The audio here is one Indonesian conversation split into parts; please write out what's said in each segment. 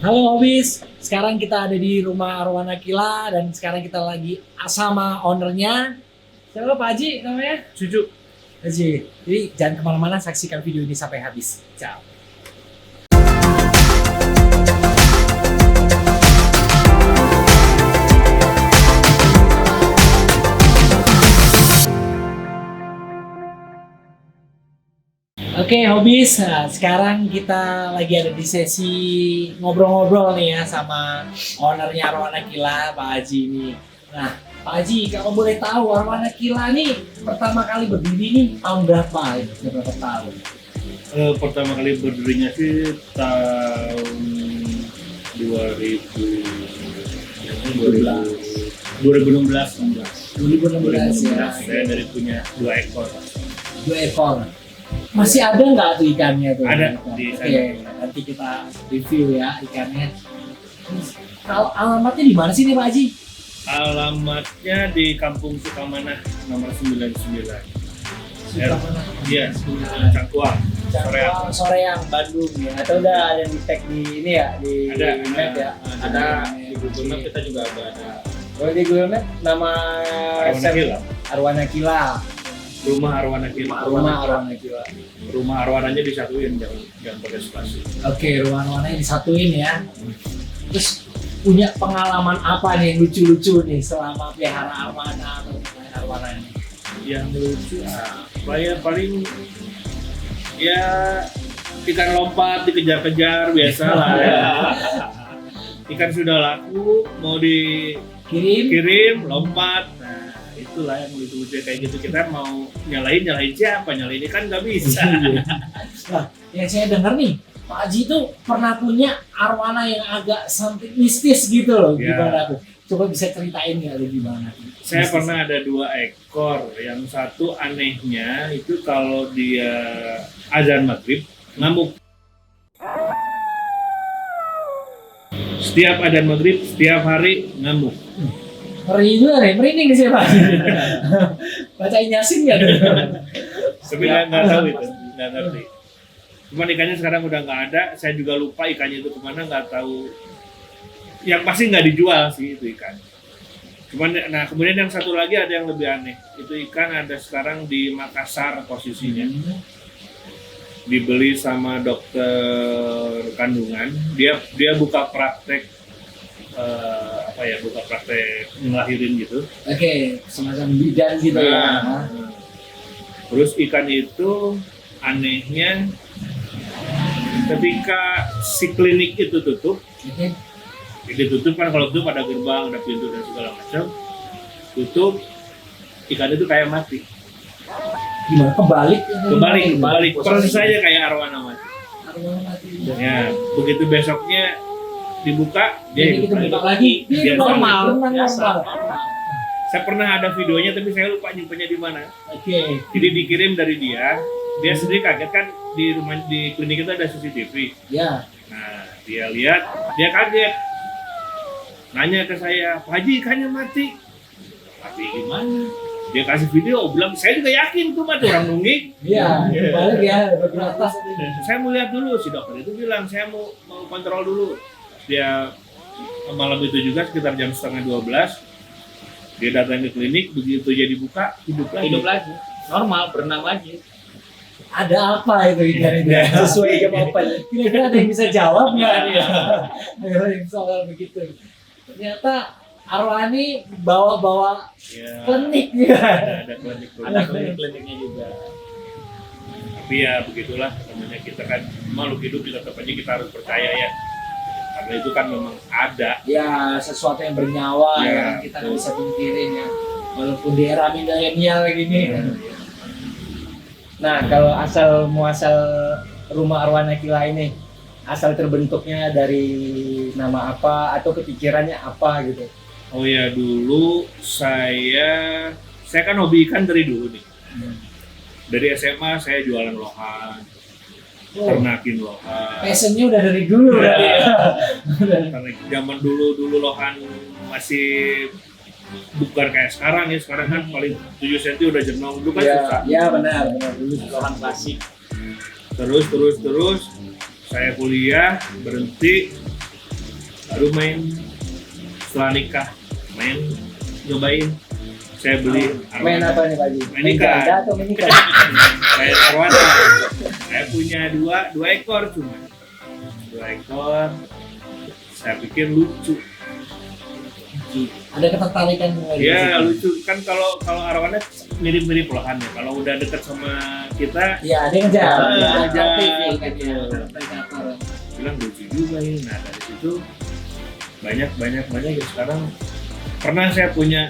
Halo Hobis, sekarang kita ada di rumah Arwana Kila dan sekarang kita lagi sama ownernya. Siapa Pak Haji namanya? Cucu. Haji. Jadi jangan kemana-mana, saksikan video ini sampai habis. Ciao. Oke, Hobis. Nah, sekarang kita lagi ada di sesi ngobrol-ngobrol nih ya sama ownernya Arwana Kila, Pak Haji ini. Nah, Pak Haji, kalau boleh tahu Arwana Kila nih pertama kali berdiri nih tahun berapa? Berapa tahun? Pertama kali berdirinya sih tahun 2016. 2016 ya. Saya dari punya 2 ekor. 2 ekor. Masih ada nggak tuh ikannya tuh? Ada di sana. Oke, nanti kita review ya ikannya. Kalau alamatnya di mana sih nih Pak Haji? Alamatnya di Kampung Sukamanah nomor 99. Sukamanah. Iya, Cangkuang. Soreang, Bandung ya. Atau udah ada yang di tag di ini ya di map ya? Ada di Google Map, kita juga ada. Kalau di Google Map nama Arwana Kila. Arwana Kila. Rumah Arwana Kila. Rumah Arwana Kila. Rumah Arwananya disatuin, jangan pakai spasi. Oke, rumah Arwananya disatuin ya. Terus punya pengalaman apa nih yang lucu-lucu nih selama pelihara Arwana atau pelihara Arwana ini? Yang lucu paling ya ikan lompat dikejar-kejar biasa lah ya. Ikan sudah laku mau dikirim lompat, nah itulah yang lucu-lucu kayak gitu. Kita mau nyalain siapa, nyalain ikan nggak bisa. Nah, yang saya dengar nih Pak Haji itu pernah punya arwana yang agak something mistis gitu loh. Ya. Gimana tuh? Coba bisa ceritain nggak ada gimana? Saya Mistis. pernah ada 2 ekor. Yang satu anehnya itu kalau dia azan maghrib ngamuk. Setiap azan maghrib, setiap hari ngamuk. Ngeri juga nih, merinding sih Pak Haji. Bacain Yasin nggak tuh? Tapi nggak tahu itu, nggak ngerti. Cuman ikannya sekarang udah nggak ada. Saya juga lupa ikannya itu kemana, nggak tahu. Yang pasti nggak dijual sih itu ikan. Cuman, nah kemudian yang satu lagi ada yang lebih aneh. Itu ikan ada sekarang di Makassar posisinya. Dibeli sama dokter kandungan. Dia buka praktek buka praktek ngelahirin gitu. Oke, semacam bidan gitu ya. Nah, terus ikan itu anehnya ketika si klinik itu tutup, Oke. ditutup kan, kalau tutup ada gerbang, ada pintu dan segala macam, tutup, ikan itu kayak mati. Gimana? Kebalik. Persis saja kayak arwana mati. Arwana mati. Ya, begitu besoknya dibuka, Jadi kita buka lagi. Dia Normal. Saya pernah ada videonya tapi saya lupa nyimpennya di mana. Oke. Jadi dikirim dari dia sendiri kaget kan, di rumah di klinik itu ada CCTV. Ya. Nah, dia lihat, dia kaget. Nanya ke saya, "Pak Haji, ikannya mati." "Mati gimana?" Dia kasih video, bilang, "Saya juga yakin tuh mati, orang nungging." Iya, balik ya, beratas. Saya mau lihat dulu, si dokter itu bilang, "Saya mau kontrol dulu." Dia malam itu juga sekitar jam 11:30, dia datang ke klinik, begitu dia dibuka, hidup lagi. Normal, berenang lagi. Ada apa itu ikan ini? Sesuai jawaban. Kira-kira ada yang bisa jawab nggak nih? Ada yang soal begitu. Ternyata Arwani bawa Ya, klinik ya. ada klinik dulu. Ada klinik-kliniknya juga. Tapi ya begitulah, namanya kita kan makhluk hidup, tetap aja kita harus percaya ya. Karena itu kan memang ada. Ya, sesuatu yang bernyawa Ya, yang kita nggak bisa pungkirin ya. Walaupun di era milenial gini. Nah, kalau asal muasal rumah Arwana Kila ini, asal terbentuknya dari nama apa atau kepikirannya apa gitu? Oh ya, dulu saya kan hobi ikan dari dulu nih. Dari SMA saya jualan lohan, ternakin lohan. Passionnya udah dari dulu Ya. berarti ya. Karena zaman dulu lohan masih bukan kayak sekarang ya. Sekarang kan paling 7 cm udah jenong, dulu kan susah. Ya benar dulu Lohan klasik. Terus saya kuliah berhenti, baru main setelah nikah, nyobain. Saya beli Main arwana. apa nih Pak Haji? Main Main ikan. ganda atau main ikan? Main arwana. Saya punya dua ekor cuma. 2 ekor. Saya pikir lucu. Ada ketertarikan mulai dari Ya situ? lucu kan kalau arwana mirip-mirip polahan ya. Kalau udah deket sama kita, Iya, ada yang ngejar. Ah, Ya, ngejar. aktif ya ikannya. Predator. bilang lucu juga ini. Nah dari situ banyak ya sekarang. Pernah saya punya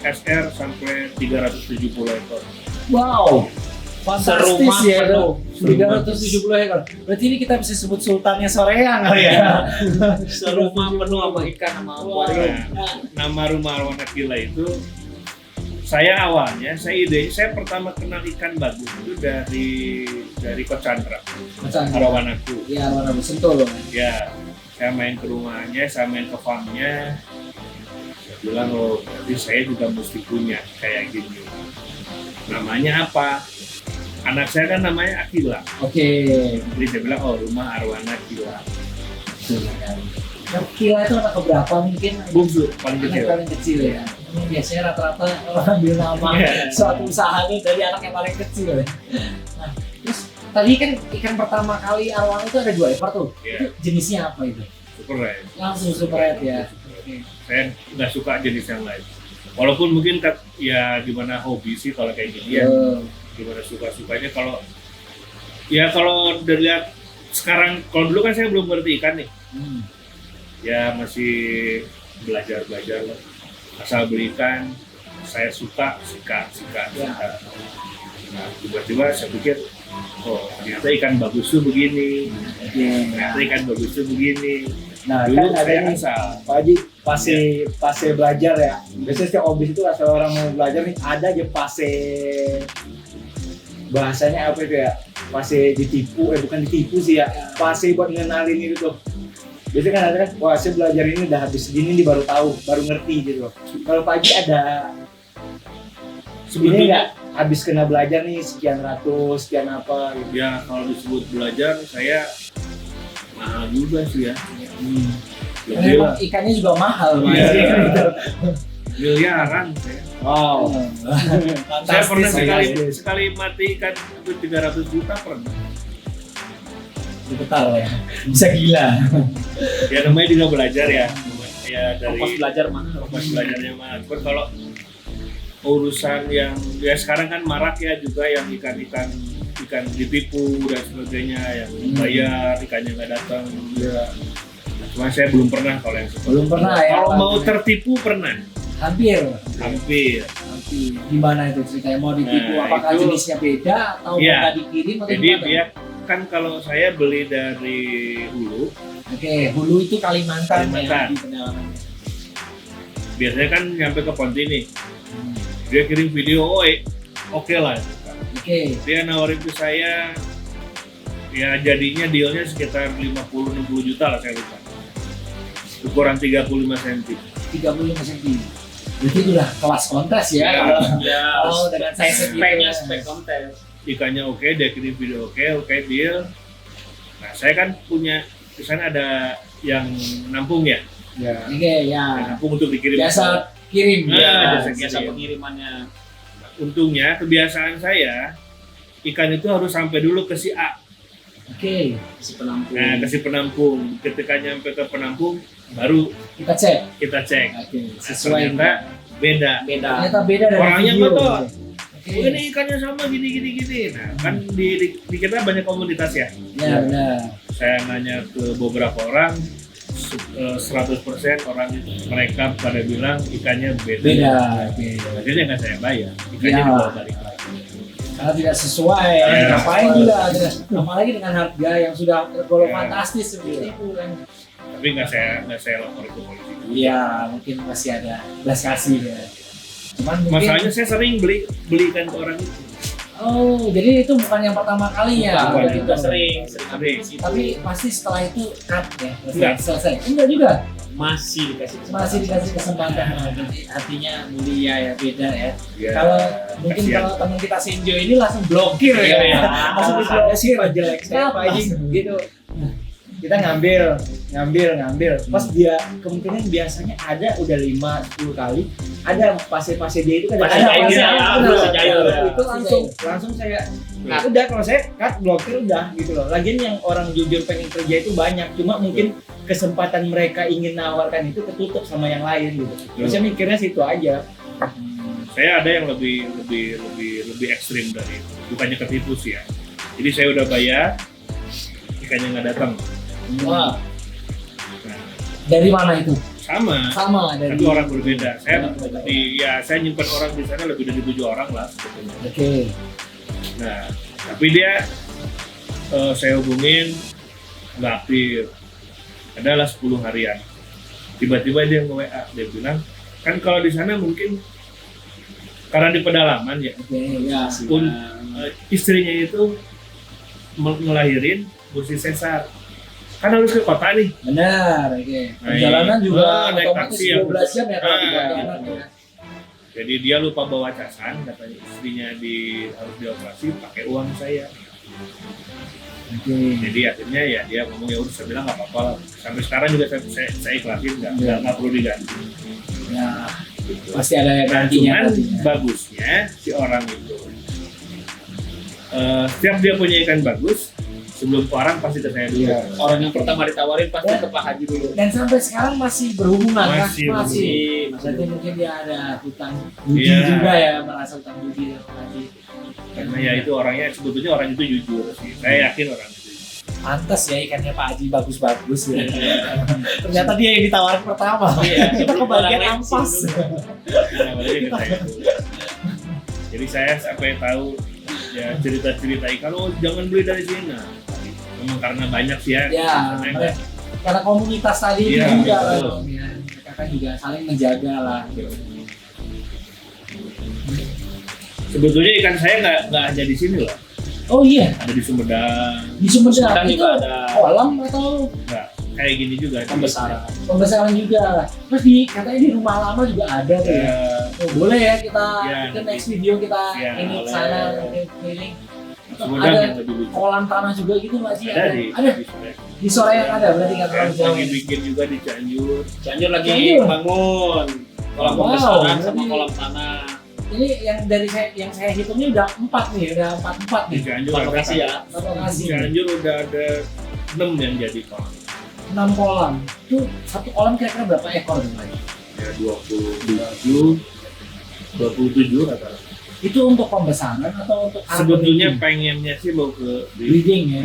SR sampai 370 ekor. Wow, fantastis Serumah ya penuh. itu. 370 ekor. Berarti ini kita bisa sebut sultannya Soreang kali ya. Serumah penuh sama ikan sama akuarium. Nah, nama rumah arwana Kila itu saya ide saya pertama kenal ikan bagus itu dari Coach Chandra, Arawanaku. Iya, warna Sentul loh. Ya, saya main ke rumahnya, saya main ke farmnya. Saya bilang, oh berarti saya juga mesti punya kayak gini. Namanya apa? Anak saya kan namanya Akila. Oke. Jadi saya bilang, oh rumah arwana Kila. Yang Kila itu anak keberapa mungkin? Bungsu, paling Anak kecil. paling kecil ya. Ini biasanya rata-rata orang ambil nama Iya. suatu usaha itu dari anak yang paling kecil ya. Nah, terus tadi kan ikan pertama kali arwana itu ada 2 ekor tuh. Iya. Itu jenisnya apa itu? Super red. Langsung super red ya. Oke. Saya nggak suka jenis yang lain. Walaupun mungkin ya gimana hobi sih kalau kayak gini ya. Gimana suka-sukanya kalau dilihat sekarang, kalau dulu kan saya belum ngerti ikan nih. Ya masih belajar lah. Asal beli ikan, saya suka. Ya. Nah, tiba-tiba saya pikir, oh ternyata ikan bagus tuh begini. Ternyata ikan bagus tuh begini. Nah, Dulu kan ada saya nih asal. Pak Haji pase belajar ya. Biasanya setiap hobis itu asal orang mau belajar nih ada aja pase, bahasanya apa itu ya? Pase ditipu, bukan ditipu sih ya. Pase buat ngenalin itu tuh. Biasanya kan ada kan, wah saya belajar ini udah habis segini nih baru tahu, baru ngerti gitu. Kalau Pak Haji ada ini nggak habis kena belajar nih sekian ratus, sekian apa gitu. Ya kalau disebut belajar saya mahal juga sih ya. Karena Lebih emang lah, ikannya juga mahal, Mas. Iya. Ya kan gitu. miliaran saya. Wow. Saya pernah Fantastis, sekali mati ikan itu 300 juta pernah. Betul ya. Bisa gila. Ya namanya juga belajar ya. Ya dari Pas belajar mana? pas belajarnya mah. Cuman kalau urusan yang ya sekarang kan marak ya juga yang ikan ditipu dan sebagainya, yang bayar ikannya nggak datang. Ya. Cuma saya belum pernah kalau yang seperti Belum pernah ya. Kalau Bang? mau tertipu pernah, Hampir. hampir. Gimana itu ceritanya? Mau ditipu? Nah, Apakah itu- jenisnya beda atau Iya. nggak dikirim atau Jadi gimana? dia kan kalau saya beli dari Hulu, Oke, Hulu itu Kalimantan, Kalimantan. ya di pedalamannya. biasanya kan nyampe ke Ponti nih, dia kirim video, oke lah. Oke. Dia nawarin ke saya, ya jadinya dealnya sekitar 50-60 juta lah saya lupa. Ukuran 35 cm. 35 cm. Berarti itu udah kelas kontes ya. Ya. Ya, Oh, dengan size segitu. speknya spek kontes. Ikannya oke, dia kirim video oke deal. Nah saya kan punya, di sana ada yang nampung ya, Ya. Oke, yang ya. nampung untuk dikirim. Biasa kirim Nah, ya. biasa Biasa kirim. pengirimannya. Untungnya kebiasaan saya, ikan itu harus sampai dulu ke si A. Oke, Si penampung. Nah, ke si penampung. Ketika nyampe ke penampung, baru kita cek. kita cek. Oke, Nah, sesuai. ternyata beda. Beda. Ternyata beda dari Orangnya video. betul. Oke. Oh, ini ikannya sama gini. Nah, kan di kita banyak komunitas ya. Ya, benar. Saya nanya ke beberapa orang, 100% orang mereka pada bilang ikannya beda. Beda. Oke. Akhirnya nggak saya bayar. Ikannya Ya. dibawa balik lagi. Karena tidak sesuai ya. Ya. Ngapain juga apalagi dengan harga yang sudah tergolong Ya. fantastis seperti itu kan. Tapi nggak saya lapor ke polisi. Iya, mungkin masih ada belas kasih ya. Cuman mungkin Masalahnya saya sering beli ikan ke orang itu. oh, jadi itu bukan yang pertama kalinya. Bukan, Begitu. Kita sering ambil di situ. Tapi pasti setelah itu cut ya. Enggak. Selesai. Enggak juga. masih dikasih kesempatan. Masih dikasih kesempatan. Jadi artinya mulia ya, beda ya. Ya, Kalau mungkin kasihan. kalau teman kita Senjo ini langsung blokir Iya, ya. Langsung Alasannya sih diblokir. Pak jelek saya Pak Haji Langsung. gitu. Kita ngambil ngambil. Pas dia kemungkinan biasanya ada udah 5-10 kali, ada fase-fase dia itu kan Fase ada cair, fase cair. itu langsung saya udah kalau saya cut blokir udah gitu loh. Lagian yang orang jujur pengen kerja itu banyak, cuma mungkin kesempatan mereka ingin nawarkan itu ketutup sama yang lain gitu. Terus saya mikirnya situ aja. Saya ada yang lebih ekstrim dari itu. Bukannya ketipu sih ya. Jadi saya udah bayar, ikannya nggak datang. Wah, Nah, dari mana itu? sama dari tapi orang berbeda. Saya nyimpan orang di sana lebih dari 7 orang lah sebetulnya. Oke. Nah, tapi dia saya hubungin nggak aktif. Adalah 10 harian. Tiba-tiba dia nge-WA, dia bilang, kan kalau di sana mungkin karena di pedalaman ya, Oke, ya. istrinya itu ngelahirin mesti sesar. Kan harus ke kota nih. Benar, oke. Nah, Perjalanan juga naik otomatis taksi yang 12 jam ya kalau di Ah, perjalanan ya. Jadi dia lupa bawa casan, katanya istrinya harus dioperasi pakai uang saya. Oke. Jadi akhirnya ya dia ngomong ya udah, saya bilang nggak apa-apa lah. Sampai sekarang juga saya ikhlasin Iya. nggak perlu diganti. Ya, pasti ada yang Nah, gantinya cuman nantinya. bagusnya si orang itu setiap dia punya ikan bagus, sebelum ke orang pasti ke saya dulu. Iya. Orang yang pertama ditawarin pasti ke Pak Haji dulu. Dan sampai sekarang masih berhubungan kah? Masih. Berarti mungkin dia ada hutang budi Iya. juga ya, merasa hutang budi sama Haji. Karena ya itu orangnya, sebetulnya orang itu jujur sih. Saya yakin orang itu jujur. Pantes ya ikannya Pak Haji bagus-bagus ya. Ternyata dia yang ditawarin pertama. Iya, Kita kebagian orang ampas. Nah, makanya ke saya dulu. Jadi saya sampai tahu ya cerita-cerita ikan, oh jangan beli dari sini. Nah, memang karena banyak sih ya. Ya, Karena karena komunitas tadi itu Iya, juga betul. kan. Ya, mereka kan juga saling menjaga lah. sebetulnya ikan saya nggak hanya di sini loh. Oh iya, Ada di Sumedang, di Sumedang Sumedang itu juga ada kolam atau nggak kayak gini juga. pembesaran. pembesaran juga. Terus di katanya di rumah lama juga ada tuh ya. Ya, Oh, boleh ya kita Ya, mungkin nanti. next video kita Ya, ini boleh. sana mungkin keliling. Sumedang Ada yang lebih lucu. kolam tanah juga gitu nggak sih? Ada di Ada sore. di sore yang ada berarti nggak terlalu jauh. Lagi bikin juga di Cianjur. Cianjur lagi Cianjur. bangun kolam Wow, pembesaran sama berarti- kolam tanah. Ini yang saya hitungnya udah 4 nih, udah 4 Di nih. Cianjur Empat ada lokasi ya. Empat Di lokasi. Cianjur udah ada 6 yang jadi kolam. 6 kolam. Itu satu kolam kira-kira berapa ekor nih? Mas? Ya 27 rata-rata. Itu untuk pembesaran atau untuk Sebetulnya breeding? pengennya sih mau ke breeding ya.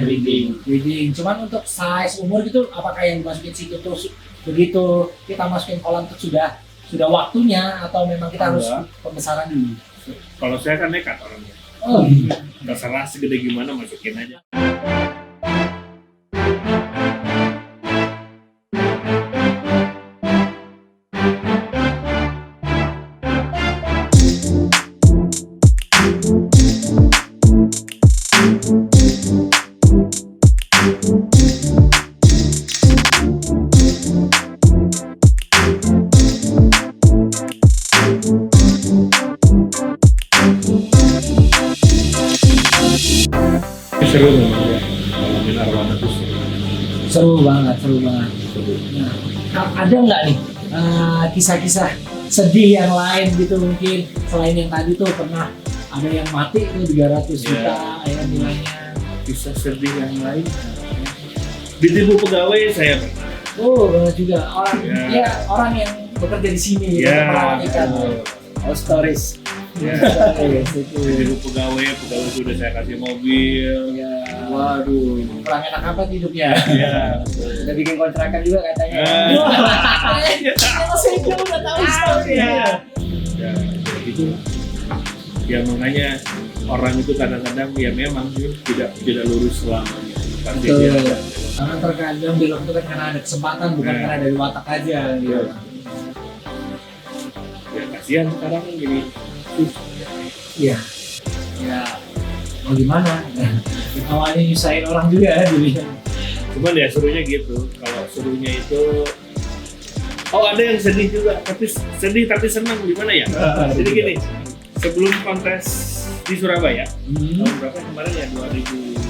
Breeding. Cuman untuk size umur gitu apakah yang dimasukin situ terus begitu kita masukin kolam itu sudah waktunya atau memang kita harus Enggak. pembesaran dulu? Kalau saya kan nekat orangnya. Oh, Terserah segede gimana masukin aja. Seru memang ya. Ngalamin arwana tuh seru. seru banget. Nah, ada nggak nih kisah-kisah sedih yang lain gitu mungkin selain yang tadi tuh pernah ada yang mati tuh 300 juta ya nilainya. Kisah sedih yang lain. Ditipu pegawai saya pernah. Oh, benar juga orang Ya. ya orang yang bekerja di sini Ya, untuk merawat ikan. All stories. Ya. Yes, itu. Ditipu pegawai sudah saya kasih mobil. Ya. Waduh. Kurang enak apa hidupnya? Ya. Udah bikin kontrakan juga katanya. Saya juga udah tahu story-nya. Ya, kayak gitu. Ya makanya orang itu kadang-kadang ya memang sih tidak lurus selamanya. Pasti Betul. dia ada. Karena terkadang belok itu kan karena ada kesempatan bukan Nah. karena dari watak aja gitu. Ya kasihan sekarang gini. Iya. Ya mau gimana? Awalnya nyusahin orang juga ya dulu. Cuman ya serunya gitu. Kalau serunya itu ada yang sedih juga, tapi sedih tapi senang gimana ya? Jadi gini, sebelum kontes di Surabaya, tahun berapa kemarin ya?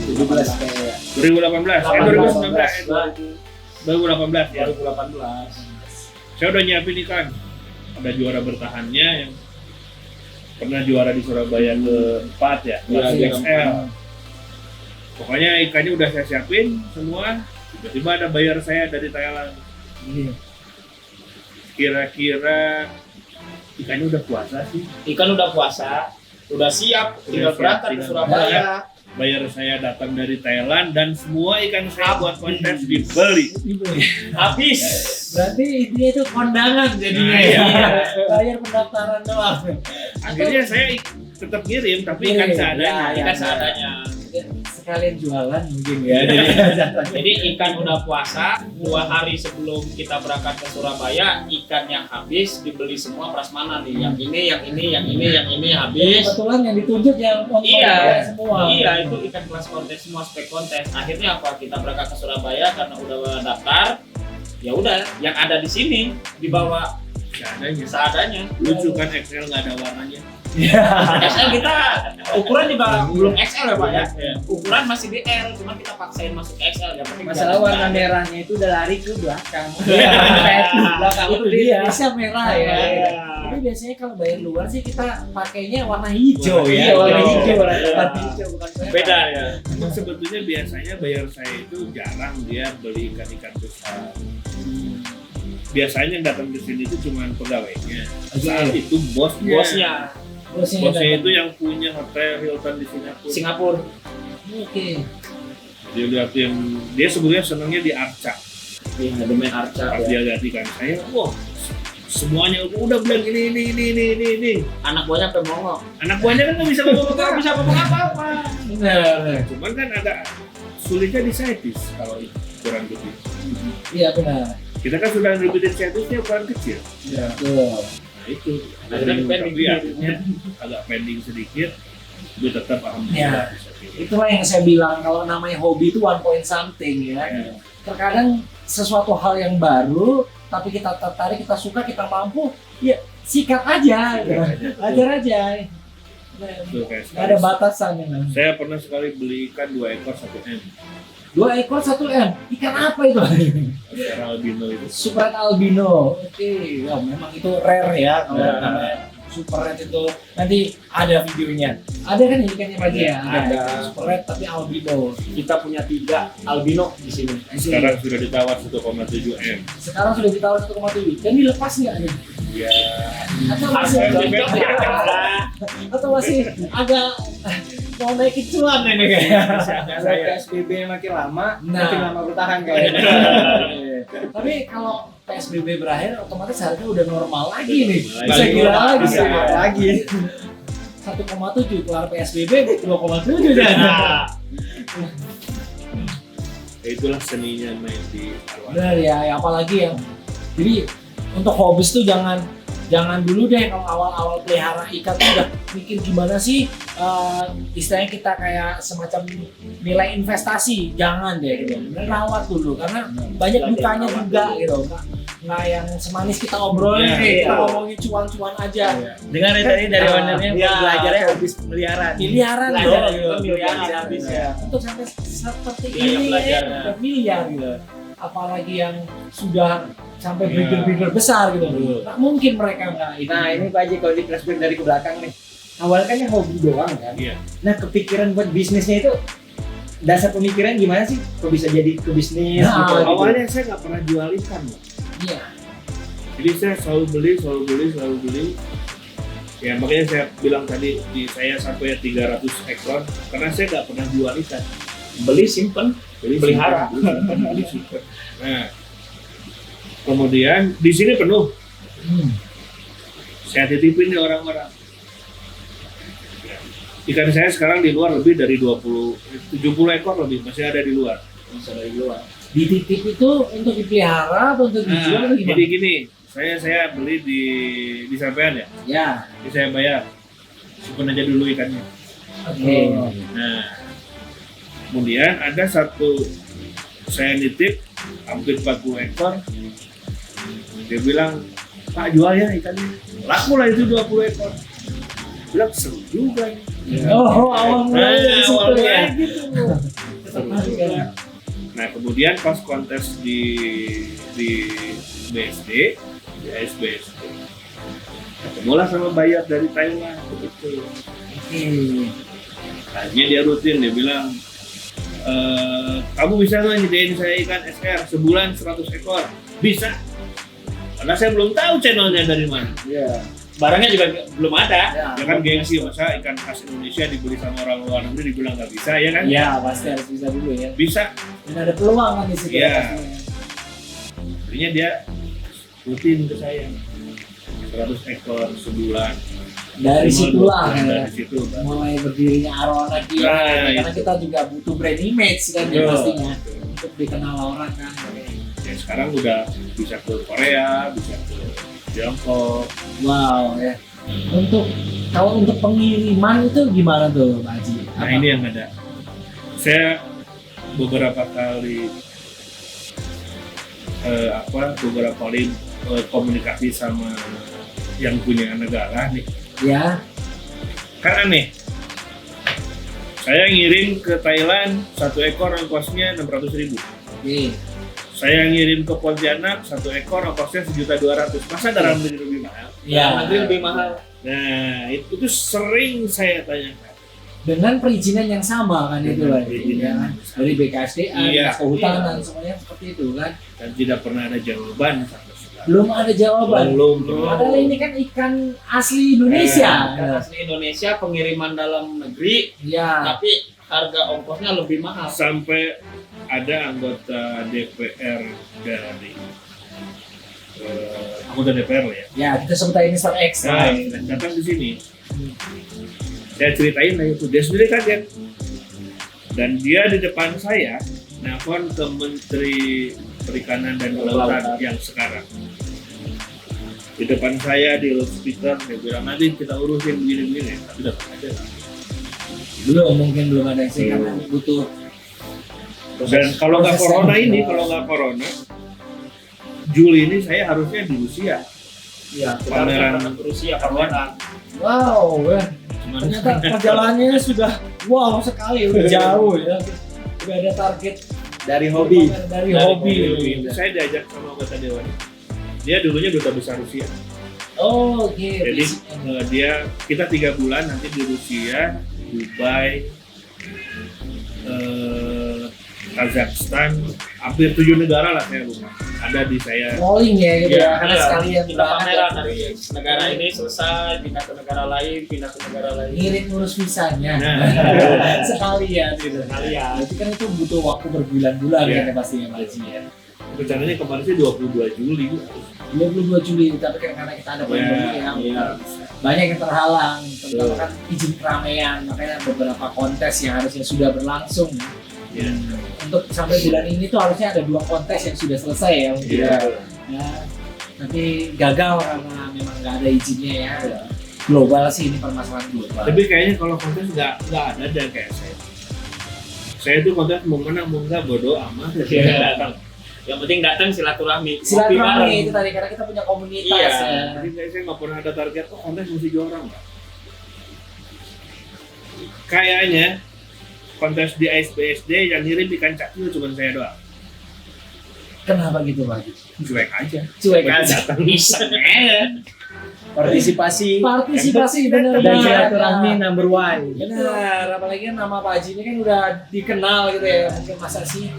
17 kayak 2018, 2019, 2018 ya. 2018. Saya udah nyiapin ikan. Ada juara bertahannya yang pernah juara di Surabaya ke-4 ya, kelas Iya, XL. Pokoknya ikannya udah saya siapin semua. Tiba-tiba ada bayar saya dari Thailand. Kira-kira ikannya udah puasa sih. Ikan udah puasa, udah siap, tinggal siap, berangkat ke tinggal Surabaya. Bayar saya datang dari Thailand dan semua ikan saya buat kontes dibeli. Habis. Berarti intinya itu kondangan jadinya Nah, ya. iya. Bayar pendaftaran doang. Akhirnya saya tetap ngirim tapi ikan Iya, seadanya. iya, Ikan iya. seadanya. Sekalian jualan mungkin ya. Jadi ikan udah puasa, 2 hari sebelum kita berangkat ke Surabaya, ikan yang habis dibeli semua prasmanan nih. Yang ini, yang ini, yang ini, yang ini habis. Kebetulan yang ditunjuk yang Iya, semua. Iya, itu ikan kelas kontes semua spek kontes. Akhirnya apa? Kita berangkat ke Surabaya karena udah daftar. Ya udah, yang ada di sini dibawa Seadanya. seadanya. Lucu kan XL nggak ada warnanya. XL kita ukuran juga belum XL ya Pak ya. Iya. Ukuran masih di L, cuman kita paksain masuk XL ya. Penting Masalah jangan warna ada. merahnya itu udah lari ke belakang. Iya. Belakang Itu itu di dia. Indonesia merah ya. Iya. Tapi biasanya kalau bayar luar sih kita pakainya warna hijau ya. Iya, warna hijau, Warna Iya. hijau bukan merah. Beda ya. Emang sebetulnya biasanya bayar saya itu jarang dia beli ikan-ikan besar. Biasanya yang datang ke sini itu cuma pegawainya. Saat itu bosnya. Bosnya Bosnya itu yang punya hotel Hilton di Singapura. Singapura. Oke. Dia lihat yang dia sebenarnya senangnya di Arca. Iya, Domain Arca. Pas Ya. dia lihat ikan saya, wah semuanya udah bilang ini. Anak buahnya sampai mongok. Anak buahnya kan nggak bisa ngomong Nggak bisa ngomong apa-apa. Benar. Cuman kan ada sulitnya di sitis kalau ukuran gede. Iya benar. Kita kan sudah nerbitin sitisnya ukuran kecil. Iya. Betul. Nah itu. Akhirnya pending Tapi akhirnya agak pending sedikit. Tapi tetap alhamdulillah Ya. bisa pilih. Itulah yang saya bilang kalau namanya hobi itu one point something ya. Ya. Terkadang sesuatu hal yang baru tapi kita tertarik, kita suka, kita mampu, ya sikat aja, gitu. Ajar aja. Tuh, kayak Nggak ada batasan ya. Saya pernah sekali beli ikan 2 ekor 1 M. 2 ekor 1 M. Ikan apa itu? Secara albino itu. Super red albino. Oke, ya, memang itu rare ya kalau Ya. namanya super red itu. Nanti ada videonya. Ada kan ikannya Pak Ji ya? Ada. Super red tapi albino. Kita punya 3 albino di sini. Sekarang sudah ditawar 1,7 M. Sekarang sudah ditawar 1,7. Dan dilepas nggak nih? Ya, Atau masih atau masih agak mau naikin cuan ini kayaknya. Kalau PSBB makin lama, Nah. makin lama bertahan kayaknya. Tapi kalau PSBB berakhir otomatis harga udah normal lagi nih. Normal Bisa lagi. gila lagi. Bisa lagi. 1,7 kelar PSBB 2,7 dah. Nah, ya itulah seninya main di arwah. Benar ya, apalagi yang jadi untuk hobis tuh jangan dulu deh kalau awal-awal pelihara ikan tuh udah mikir gimana sih istilahnya kita kayak semacam nilai investasi, jangan deh gitu. Rawat dulu karena banyak dukanya juga gitu. Nggak yang semanis kita obrolin Iya, nih, kita iya. ngomongin cuan-cuan aja. Dengar tadi dari Ah, ownernya iya. belajarnya habis pemeliharaan. Miliaran Belajar loh, juga miliaran Belajar. habis ya. Untuk sampai seperti Biaya ini belajarnya. ya, miliar gitu. Apalagi yang sudah sampai Iya. breeder-breeder besar gitu. Betul. Nggak mungkin mereka nggak itu. Nah ini Pak Haji kalau di flashback dari ke belakang nih. Awalnya kan yang hobi doang kan. Iya. Nah kepikiran buat bisnisnya itu dasar pemikiran gimana sih? Kok bisa jadi ke bisnis? Nah, gitu? Awalnya saya nggak pernah jual ikan, Bang. Iya. Jadi saya selalu beli. Ya makanya saya bilang tadi saya sampai 300 ekor karena saya nggak pernah jual ikan. beli simpen, pelihara. Beli simpen. Nah, kemudian di sini penuh. Saya titipin di orang-orang. Ikan saya sekarang di luar lebih dari 70 ekor lebih masih ada di luar. Bisa dari luar. Dititip itu untuk dipelihara atau untuk dijual atau Nah, gimana? jadi gini, saya beli di sampean ya. Ya. Jadi saya bayar. Simpen aja dulu ikannya. Oke. Nah, kemudian ada satu saya nitip hampir 40 ekor. Dia bilang, Pak jual ya ikannya. Laku lah itu 20 ekor. Bilang seru juga nih. Oh, awal mulanya dari situ awal ya. mulanya Gitu. Seru juga. Nah kemudian pas kontes di BSD, di SBSD, ketemulah sama buyer dari Thailand begitu. Akhirnya dia rutin, dia bilang, kamu bisa nggak nyediain saya ikan SR sebulan 100 ekor? Bisa. Karena saya belum tahu channelnya dari mana. Iya. Barangnya juga belum ada. Ya kan gengsi, masa ikan khas Indonesia dibeli sama orang luar negeri dibilang nggak bisa, ya kan? Iya, pasti harus bisa dulu ya. Bisa. Dan ada peluang kan di situ. Iya. pastinya. Akhirnya dia rutin ke saya 100 ekor sebulan. Dari situlah ya. Dari situ kan. Mulai berdirinya Arowana Kila. Nah, Karena itu. kita juga butuh brand image kan ya Betul. pastinya. Untuk dikenal orang kan. Ya sekarang udah bisa ke Korea, bisa ke Tiongkok. Wow ya. Kalau untuk pengiriman itu gimana tuh Pak Haji? Nah ini yang ada. Saya beberapa kali komunikasi sama yang punya negara nih. Ya. Kan aneh. Saya ngirim ke Thailand 1 ekor ongkosnya 600.000. Oke. Saya ngirim ke Pontianak 1 ekor ongkosnya 1.200.000. Masa dalam negeri lebih mahal? Ya. Nanti lebih mahal. Nah itu sering saya tanyakan. Dengan perizinan yang sama kan itu Dengan lah. perizinan Ya. yang sama. Dari BKSDA, Iya. Dinas Kehutanan semuanya seperti itu kan. Dan tidak pernah ada jawaban sampai sekarang. Belum ada jawaban. Belum. Padahal ini kan ikan asli Indonesia. Ikan asli Indonesia, pengiriman dalam negeri, Ya. tapi harga ongkosnya lebih mahal. Sampai ada anggota DPR dari anggota DPR lah ya. Ya, kita sebut aja Mr. X. Nah, datang di sini. Saya ceritain lah itu, dia sendiri kaget. Dan dia di depan saya nelfon ke Menteri Perikanan dan Kelautan yang sekarang. Di depan saya di loudspeaker dia bilang nanti kita urusin begini-begini, tapi datang aja. Belum ada sih karena butuh. Dan kalau nggak corona ini, Juli ini saya harusnya di Rusia. Iya, kita Pameran harus ke Rusia pameran. Wow, ya. Cuman Ternyata perjalanannya sudah wow sekali, udah jauh ya. Udah ada target Dari hobi. dari Dari hobi. itu saya diajak sama anggota dewan. Dia dulunya duta besar Rusia. Oh, oke. Jadi kita 3 bulan nanti di Rusia, Dubai, Kazakhstan, hampir 7 negara lah saya lupa. Ada di saya. rolling ya gitu ya, karena Iya, sekalian kita berangkat pameran ya. dari negara ini selesai, pindah ke negara lain, pindah ke negara lain. Ngirim ngurus visanya. Nah. Sekalian gitu. Sekalian. Berarti kan itu butuh waktu berbulan-bulan Iya. kan ya pastinya Pak Haji ya. Rencananya kemarin sih 22 Juli. 22 Juli, tapi kan karena kita ada pandemi yang Iya. banyak yang terhalang, terutama kan izin keramaian, makanya beberapa kontes yang harusnya sudah berlangsung. Ya. Untuk sampai bulan ini tuh harusnya ada 2 kontes yang sudah selesai ya, mungkin. Iya. Ya, tapi gagal karena memang nggak ada izinnya ya. Global sih ini permasalahan global. Tapi kayaknya kalau kontes nggak ada dan kayak saya. Saya tuh kontes mau menang mau enggak bodoh amat. Iya. Yang penting datang silaturahmi. Ngopi bareng. Silaturahmi itu tadi karena kita punya komunitas Iya. ya. Jadi kayak saya nggak pernah ada target kontes mesti juara nggak. Kayaknya kontes di SBSD yang ngirim ikan cakil cuma saya doang. Kenapa gitu Pak? Cuek aja. Cuek Mereka aja. datang. Partisipasi Partisipasi bener dan banget. silaturahmi number 1. Benar, apalagi kan nama Pak Haji ini kan udah dikenal gitu ya. Mungkin masa sih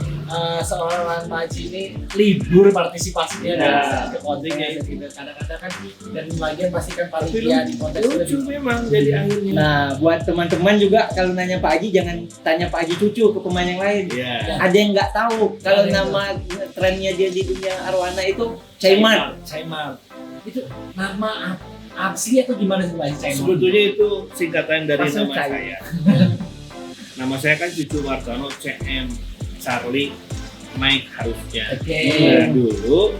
seorang Pak Haji ini libur partisipasinya Nah, dan ke kontennya gitu. Kadang-kadang kan dan lagian pasti kan panitia di konten itu Lucu memang jadi akhirnya. Nah, buat teman-teman juga kalau nanya Pak Haji jangan tanya Pak Haji cucu ke pemain yang lain. Iya. Ada yang nggak tahu kalau Ada yang nama trennya dia di dunia arwana itu Caimar. Caimar. Itu nama asli atau gimana sih Pak Haji Caimar? Sebetulnya itu singkatan dari Langsung nama Cai. saya. Nama saya kan Cucu Martono, CM, Charlie, Mike harusnya. Oke. Nah, dulu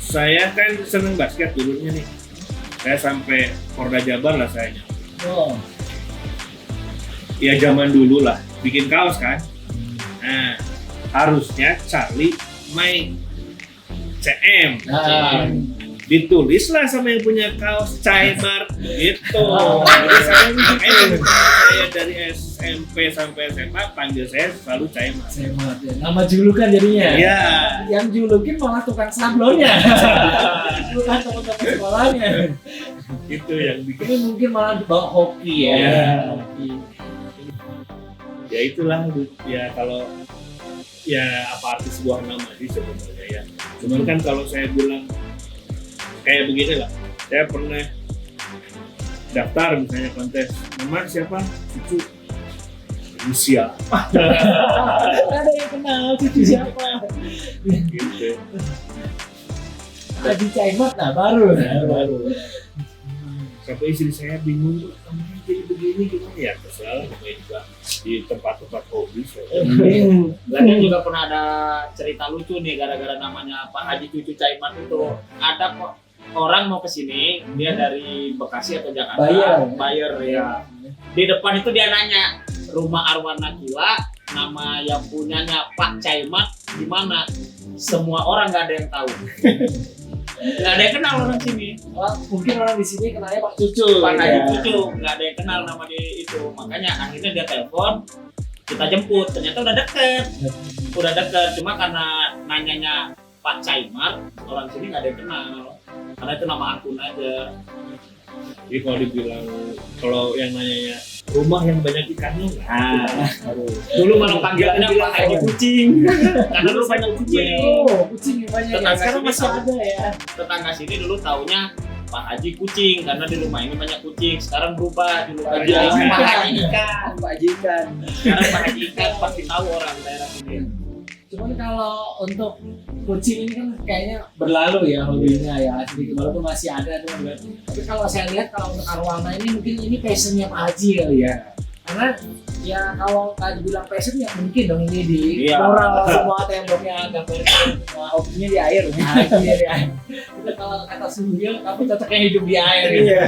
saya kan seneng basket dulunya nih. Saya sampai Porda Jabar lah saya. Oh. Ya zaman dulu lah, bikin kaos kan. Nah, harusnya Charlie, Mike, CM. Nah, Ditulislah sama yang punya kaos Caimar gitu. Oh. Jadi saya dari SMP sampai SMA panggil saya selalu Caimat. Semat ya. Nama julukan jadinya. Iya. Yang julukin malah tukang sablonnya. Bukan teman-teman sekolahnya. Itu yang bikin. Ini mungkin malah bawa hoki ya. Iya. Hoki. Ya itulah ya kalau ya apa arti sebuah nama sih sebenarnya ya. Cuman kan kalau saya bilang kayak begini lah, saya pernah daftar misalnya kontes, nama siapa? Cucu Rusia Ada yang kenal cucu siapa? gitu. Haji Caimat nah baru. Sampai istri saya bingung tuh, kamu jadi begini gimana ya? Terserah namanya juga di tempat-tempat hobi. Lagian juga pernah ada cerita lucu nih gara-gara namanya Pak Haji Cucu Caimat itu. Ada kok orang mau ke sini, dia dari Bekasi atau Jakarta, bayar ya. Di depan itu dia nanya, rumah Arwan Nakila, nama yang punyanya Pak Caimat di mana? Semua orang nggak ada yang tahu. Nggak ada yang kenal orang sini. Wah, mungkin orang di sini kenalnya Pak Cucu. Pak Haji ya. Cucu, nggak ada yang kenal nama dia itu. Makanya akhirnya dia telepon, kita jemput. Ternyata udah deket. Cuma karena nanyanya Pak Caimat, orang sini nggak ada yang kenal. Karena itu nama akun aja. Jadi kalau dibilang, kalau yang nanyanya rumah yang banyak ikannya nggak? Dulu malah panggilannya Pak Haji Kucing. Karena dulu banyak kucing. Oh, kucing yang banyak. Ya. Tetangga Sekarang sini masih tahu. ada ya. Tetangga sini dulu taunya Pak Haji Kucing karena di rumah ini banyak kucing. Sekarang berubah dulu Pak jadi Haji Pak Ikan. Haji Ikan. Pak Jikan. Sekarang Pak Haji Ikan pasti tahu orang daerah sini. Cuman kalau untuk kucing ini kan kayaknya berlalu ya hobinya ya, sedikit walaupun masih ada teman. Tapi kalau saya lihat kalau untuk arwana ini mungkin ini passionnya Pak Haji kali ya. Karena ya kalau tadi bilang passion ya mungkin dong ini di Iya. moral semua temboknya gambar semua Hobinya di air. Nah, hobinya di air. Itu kalau kata Sunggil kamu cocoknya hidup di air gitu. Iya.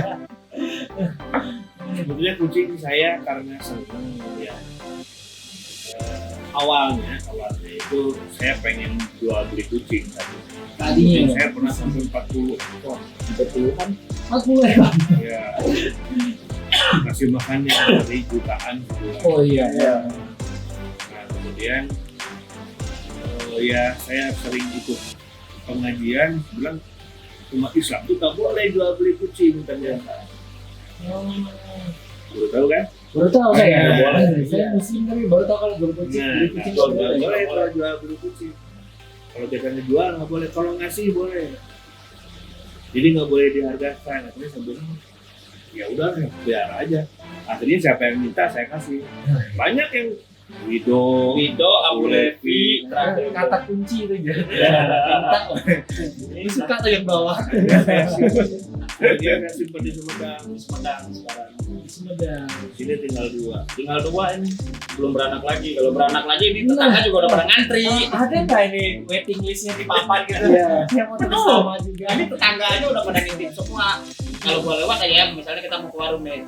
Sebetulnya kucing saya karena senang ya. Awalnya itu saya pengen jual beli kucing tadi. Tadinya Saya pernah sampai 40 ekor. 40-an 40 ekor. Ya. Kasih makannya dari jutaan sebulan. Oh iya. Nah kemudian ya saya sering ikut pengajian bilang umat Islam itu tak boleh jual beli kucing ternyata. Baru tahu kan? Baru tahu saya. Iya, boleh. Saya muslim tapi baru tahu kalau jual kucing. Nah, Beli kucing nggak boleh. boleh kalau jual beli kucing. Kalau biasanya jual nggak boleh, kalau ngasih boleh. Jadi nggak boleh dihargakan. Akhirnya saya bilang ya udah biar aja. Akhirnya siapa yang minta saya kasih. Banyak yang Wido, Abu Levi, terakhir Kata kunci itu aja. Ya. Minta. Ini suka tuh yang bawah. dia ngasih di Sumedang. Sumedang sekarang. Sumedang. Sini tinggal 2. Tinggal 2 ini. Belum beranak lagi. Kalau beranak lagi ini tetangga juga udah pada ngantri. Ada nggak ini waiting listnya di papan gitu? Iya. Yang mau terus sama juga. Ini tetangga aja udah pada nitip semua. Kalau gua lewat aja, misalnya kita mau ke warung nih.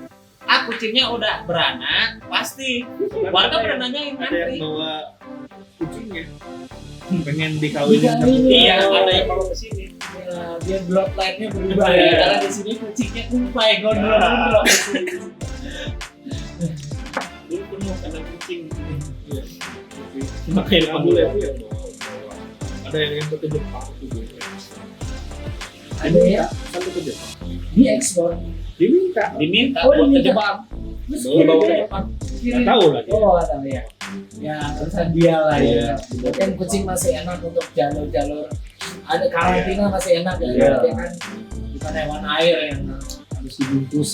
Kucingnya udah beranak, pasti. Warga pada nanyain Ada yang ngantri. bawa kucingnya. Pengen dikawinin sama Dikawinin. Iya, ada yang bawa ke sini. Ya, biar bloodline-nya berubah Iya. ya. Karena di sini kucingnya kumpai, gondrong-gondrong. Dulu penuh karena kucing. Makanya Abu Levi ya. Ada yang ke Jepang juga. Ada ya, Sampai ke Jepang. di ekspor. Diminta. Diminta Oh, buat ke diminta. Jepang. Terus Bawa ke kirim- Jepang. kirim. Nggak tahu lah dia. Oh, nggak tahu ya. Ya, terusan dia lah ya. Iya. Kan kucing masih enak untuk jalur-jalur. Ada karantina masih enak ya. Iya. Dia kan bukan hewan air yang harus dibungkus.